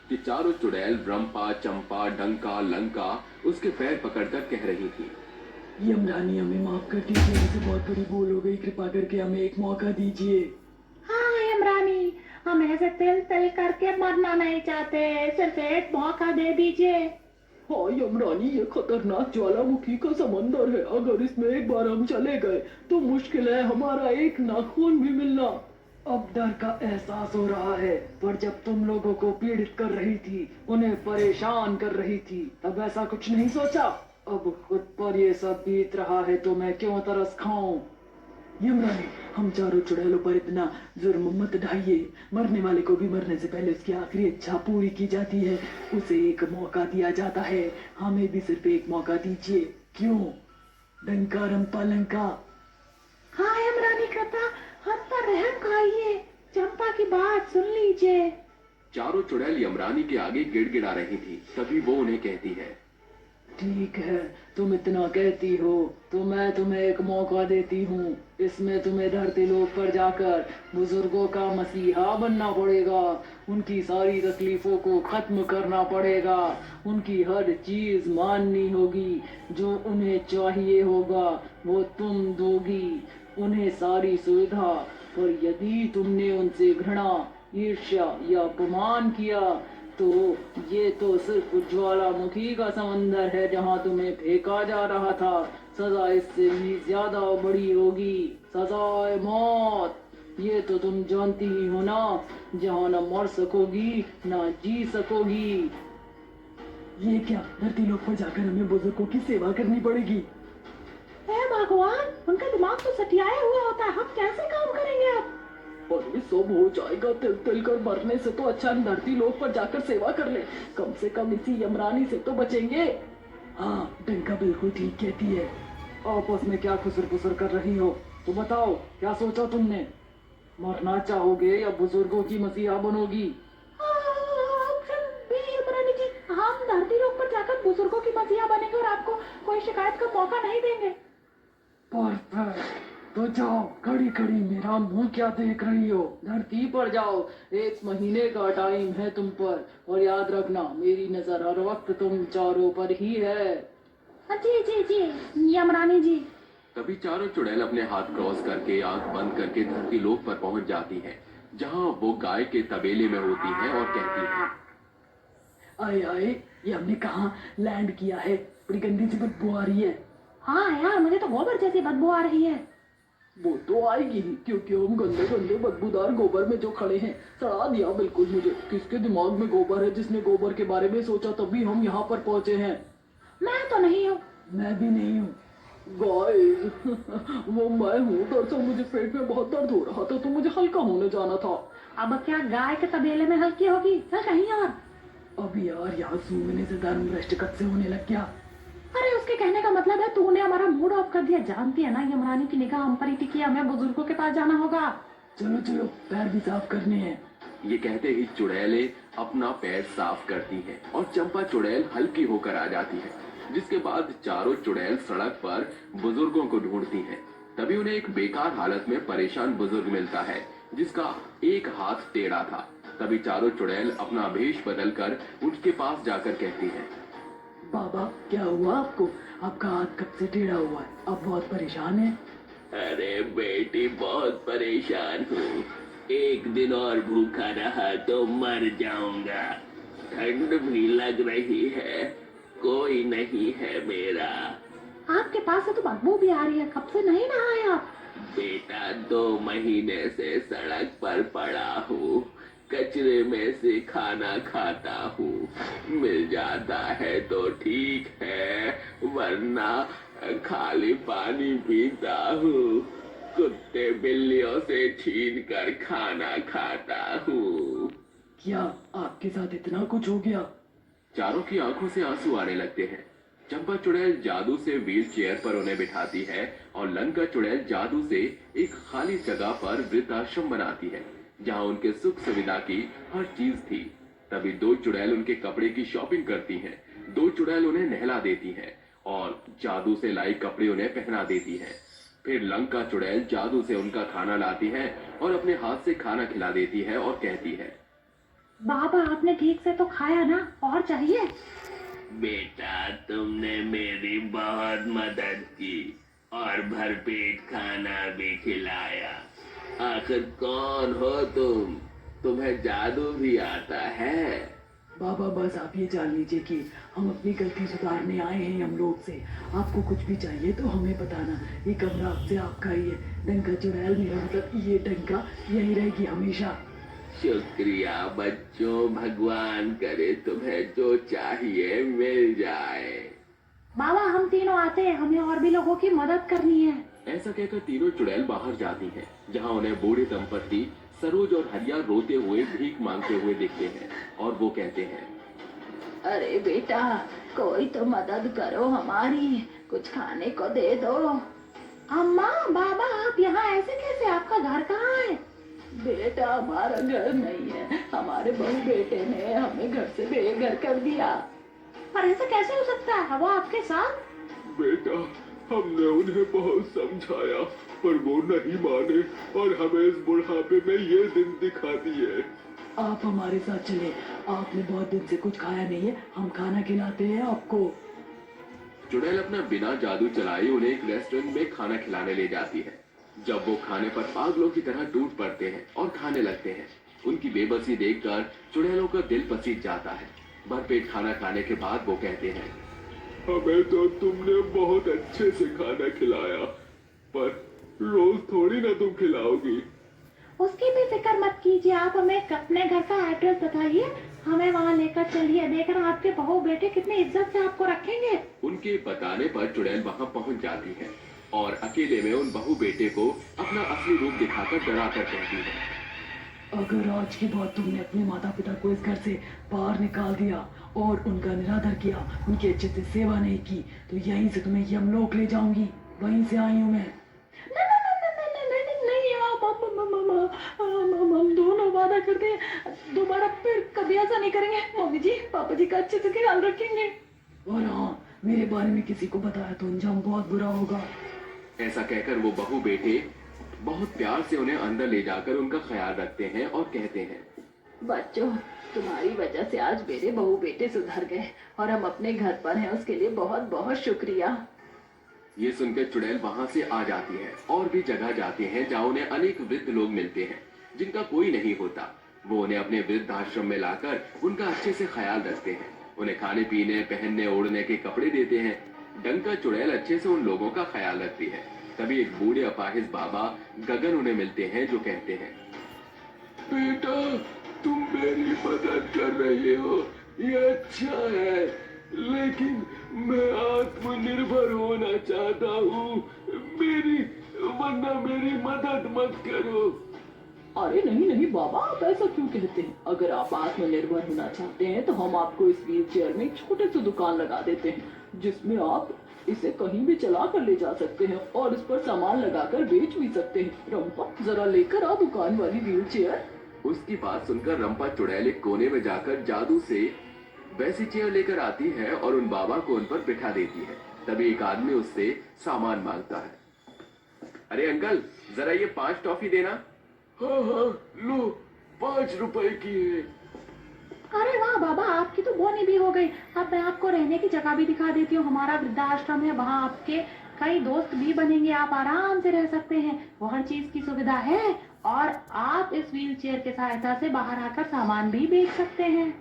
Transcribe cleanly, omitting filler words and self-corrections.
कि चारों चुड़ैल रंपा, चंपा, डंका, लंका उसके पैर पकड़कर कह रही थी। यमरानी हमें माफ कर दीजिए, हमसे बहुत बड़ी भूल हो गई, कृपा करके हमें एक मौका दीजिए। हाँ यमरानी, हम ऐसे तिल तिल करके मरना नहीं चाहते, सिर्फ एक मौका दे दीजिए। हाँ यमरानी, ये खतरनाक ज्वालामुखी का समंदर है, अगर इसमें एक बार हम चले गए तो मुश्किल है हमारा एक नाखून भी मिलना। अब डर का एहसास हो रहा है, पर जब तुम लोगों को पीड़ित कर रही थी, उन्हें परेशान कर रही थी, तब ऐसा कुछ नहीं सोचा। अब खुद पर ये सब बीत रहा है तो मैं क्यों तरस खाऊं। यमरानी, हम चारों चुड़ैलों पर इतना जुर्म मत ढाइए। मरने वाले को भी मरने से पहले उसकी आखिरी इच्छा पूरी की जाती है, उसे एक मौका दिया जाता है। हमें भी सिर्फ एक मौका दीजिए, क्यों? डंका रंपा लंका। हाँ यमरानी कृपा, हम पर रहम खाइए, चंपा की बात सुन लीजिए। चारों चुड़ैल यमरानी के आगे गिड़गिड़ा रही थी। तभी वो उन्हें कहती है। ठीक है, तुम इतना कहती हो तो मैं तुम्हें एक मौका देती हूँ। इसमें तुम्हें धरती लोक पर जाकर बुजुर्गों का मसीहा बनना पड़ेगा, उनकी सारी तकलीफों को खत्म करना पड़ेगा, उनकी हर चीज माननी होगी, जो उन्हें चाहिए होगा वो तुम दोगी, उन्हें सारी सुविधा। पर यदि तुमने उनसे घृणा, ईर्ष्या या अपमान किया तो ये तो सिर्फ ज्वालामुखी का समंदर है जहाँ तुम्हें फेंका जा रहा था। सजा इससे भी ज्यादा बड़ी होगी, सजाए मौत। ये तो तुम जानती ही हो ना, जहाँ न मर सकोगी ना जी सकोगी। ये क्या, धरती लोक पर जाकर हमें बुजुर्गों की सेवा करनी पड़ेगी? हे भगवान, उनका दिमाग तो सटियाया हुआ होता है, हम कैसे काम करेंगे अब? और ये सब हो जाएगा तिल तिल कर मरने से, तो अच्छा हम धरती लोक पर जाकर सेवा कर ले, कम से कम इसी यमरानी से तो बचेंगे। हाँ, डंका बिल्कुल ठीक कहती है। आपस में क्या खुसर फुसर कर रही हो? तो बताओ, क्या सोचा तुमने? मरना चाहोगे या बुजुर्गों की मसीहा बनोगी? ऑप्शन बी यमरानी जी, हम धरती लोक पर जाकर बुजुर्गों की मसीहा बनेंगे और आपको कोई शिकायत का मौका नहीं देंगे। परफेक्ट, तो जाओ, खड़ी खड़ी मेरा मुंह क्या देख रही हो? धरती पर जाओ, 1 महीने का टाइम है तुम पर, और याद रखना मेरी नजर हर वक्त तुम चारों पर ही है। जी जी जी यमरानी जी। तभी चारों चुड़ैल अपने हाथ क्रॉस करके, आंख बंद करके धरती लोक पर पहुंच जाती हैं, जहां वो गाय के तबेले में होती हैं और कहती हैं। आए आए, ये हमने कहाँ लैंड किया है? बड़ी गंदी सी बदबू आ रही है। हाँ यार, मुझे तो गोबर जैसी बदबू आ रही है। वो तो आएगी ही, क्योंकि हम गंदे गंदे बदबूदार गोबर में जो खड़े हैं। सड़ा दिया बिल्कुल मुझे। किसके दिमाग में गोबर है, जिसने गोबर के बारे में सोचा, तभी हम यहाँ पर पहुंचे हैं। मैं तो नहीं हूँ। मैं भी नहीं हूँ। गाइस वो मैं हूँ। दरअसल मुझे पेट में बहुत दर्द हो रहा था, तो मुझे हल्का होने जाना था। अब क्या गाय के तबेले में हल्की होगी? चल कहीं और। अब यार, यहाँ सूंघने से धर्म भ्रष्ट कब से होने लग गया? अरे उसके कहने का मतलब है तूने हमारा मूड ऑफ कर दिया। जानती है ना, यमरानी की निगाह हम पर ही टिकी है, हमें बुजुर्गों के पास जाना होगा। चलो चलो, पैर भी साफ करने हैं। ये कहते ही चुड़ैलें अपना पैर साफ करती हैं और चंपा चुड़ैल हल्की होकर आ जाती है, जिसके बाद चारों चुड़ैल सड़क पर बुजुर्गों को ढूंढती हैं। तभी उन्हें एक बेकार हालत में परेशान बुजुर्ग मिलता है, जिसका एक हाथ टेढ़ा था। तभी चारों चुड़ैल अपना भेष बदलकर उसके पास जाकर कहती हैं। बाबा, क्या हुआ आपको? आपका हाथ कब से टेढ़ा हुआ है? आप बहुत परेशान हैं? अरे बेटी, बहुत परेशान हूँ। एक दिन और भूखा रहा तो मर जाऊंगा। ठंड भी लग रही है, कोई नहीं है मेरा। आपके पास से तो बदबू भी आ रही है, कब से नहीं नहाए आप? बेटा, 2 महीने से सड़क पर पड़ा हूँ, कचरे में से खाना खाता हूँ। मिल जाता है तो ठीक है, वरना खाली पानी पीता हूँ। कुत्ते बिल्लियों से छीन कर खाना खाता हूँ। क्या आपके साथ इतना कुछ हो गया? चारों की आंखों से आंसू आने लगते हैं। चंपा चुड़ैल जादू से व्हील चेयर पर उन्हें बिठाती है और लंका चुड़ैल जादू से एक खाली जगह पर वृद्धाश्रम बनाती है, जहां उनके सुख सुविधा की हर चीज थी। तभी 2 चुड़ैल उनके कपड़े की शॉपिंग करती हैं। 2 चुड़ैल उन्हें नहला देती हैं और जादू से लाई कपड़े उन्हें पहना देती हैं। फिर लंका चुड़ैल जादू से उनका खाना लाती है और अपने हाथ से खाना खिला देती है और कहती है। बाबा आपने ठीक से तो खाया ना, और चाहिए? बेटा, तुमने मेरी बहुत मदद की और भरपेट खाना भी खिलाया। आखिर कौन हो तुम? तुम्हें जादू भी आता है? बाबा बस आप ये जान लीजिए कि हम अपनी गलती सुधारने आए हैं यमलोक से। आपको कुछ भी चाहिए तो हमें बताना। ये कमरा आपसे आपका ही है। डंका चुड़ैल मेरा मतलब ये डंका यही रहेगी हमेशा। शुक्रिया बच्चों, भगवान करे तुम्हें जो चाहिए मिल जाए। बाबा हम तीनों आते हैं, हमें और भी लोगों की मदद करनी है। ऐसा कहकर तीनों चुड़ैल बाहर जाती हैं, जहां उन्हें बूढ़े दंपत्ति सरोज और हरिया रोते हुए भीख मांगते हुए दिखते हैं और वो कहते हैं, अरे बेटा, कोई तो मदद करो हमारी, कुछ खाने को दे दो। अम्मा बाबा आप यहाँ ऐसे कैसे, आपका घर कहाँ है? बेटा हमारा घर नहीं है, हमारे बहू बेटे ने हमें घर से बेघर कर दिया। पर ऐसा कैसे हो सकता है, वो आपके साथ? बेटा, हमने उन्हें बहुत समझाया पर वो नहीं माने और हमें इस बुढ़ापे में ये दिन दिखा दिए। आप हमारे साथ चले, आपने बहुत दिन से कुछ खाया नहीं है, हम खाना खिलाते हैं आपको। चुड़ैल अपना बिना जादू चलाए उन्हें एक रेस्टोरेंट में खाना खिलाने ले जाती है। जब वो खाने पर पागलों की तरह टूट पड़ते हैं और खाने लगते हैं, उनकी बेबसी देखकर चुड़ैलों का दिल पसीज जाता है। भरपेट खाना खाने के बाद वो कहते हैं, हमें तो तुमने बहुत अच्छे से खाना खिलाया, पर रोज थोड़ी ना तुम खिलाओगी। उसकी भी फिक्र मत कीजिए, आप हमें अपने घर का एड्रेस बताइए, हमें वहाँ लेकर चलिए, देखना आपके बहू बेटे कितनी इज्जत से आपको रखेंगे। उनके बताने पर चुड़ैल वहां पहुंच जाती है और अकेले में उन बहू बेटे को अपना असली रूप दिखाकर डरा कर कहती है, अगर आज के बाद तुमने अपने माता पिता को इस घर से बाहर निकाल दिया और उनका निरादर किया, उनकी अच्छे से सेवा नहीं की, तो यहीं से तुम्हें यमलोक ले जाऊंगी। वहीं से आई हूँ मैं। नहीं आप हम दोनों वादा करते हैं दोबारा फिर कभी ऐसा नहीं करेंगे। मम्मी जी पापा जी का अच्छे से ख्याल रखेंगे। और हाँ, मेरे बारे में किसी को बताया तो अंजाम बहुत बुरा होगा। ऐसा कहकर वो बहू बेटे बहुत प्यार से उन्हें अंदर ले जाकर उनका ख्याल रखते हैं और कहते हैं, बच्चों, तुम्हारी वजह से आज मेरे बहू बेटे सुधर गए और हम अपने घर पर हैं, उसके लिए बहुत बहुत शुक्रिया। ये सुनकर चुड़ैल वहां से आ जाती है और भी जगह जाते हैं जहाँ उन्हें अनेक वृद्ध लोग मिलते हैं जिनका कोई नहीं होता। वो उन्हें अपने वृद्धाश्रम में लाकर उनका अच्छे से ख्याल रखते हैं, उन्हें खाने पीने पहनने ओढ़ने के कपड़े देते हैं। डंका चुड़ैल अच्छे से उन लोगों का ख्याल रखती है। तभी एक बूढ़े अपाहिज बाबा गगन उन्हें मिलते हैं जो कहते हैं, बेटा तुम मेरी मदद कर रहे हो, ये अच्छा है, लेकिन मैं आत्मनिर्भर होना चाहता हूँ, वरना मेरी मदद मत करो। अरे नहीं नहीं बाबा, आप ऐसा क्यों कहते हैं? अगर आप आत्मनिर्भर होना चाहते हैं तो हम आपको इस व्हील चेयर में एक छोटे से दुकान लगा देते हैं जिसमें आप इसे कहीं भी चला कर ले जा सकते हैं और इस पर सामान लगाकर बेच भी सकते हैं। रंपा जरा लेकर आ दुकान वाली व्हील चेयर। उसकी बात सुनकर रंपा चुड़ैल एक कोने में जाकर जादू से वैसी चेयर लेकर आती है और उन बाबा को उन पर बिठा देती है। तभी एक आदमी उससे सामान मांगता है। अरे अंकल, जरा ये 5 टॉफी देना। हाँ हाँ लो, 5 रुपए की है। अरे वाह बाबा, आपकी तो बोनी भी हो गई। अब मैं आपको रहने की जगह भी दिखा देती हूँ, हमारा वृद्धाश्रम है, वहाँ आपके कई दोस्त भी बनेंगे, आप आराम से रह सकते हैं, वो हर चीज की सुविधा है और आप इस व्हील चेयर की सहायता से बाहर आकर सामान भी बेच सकते हैं।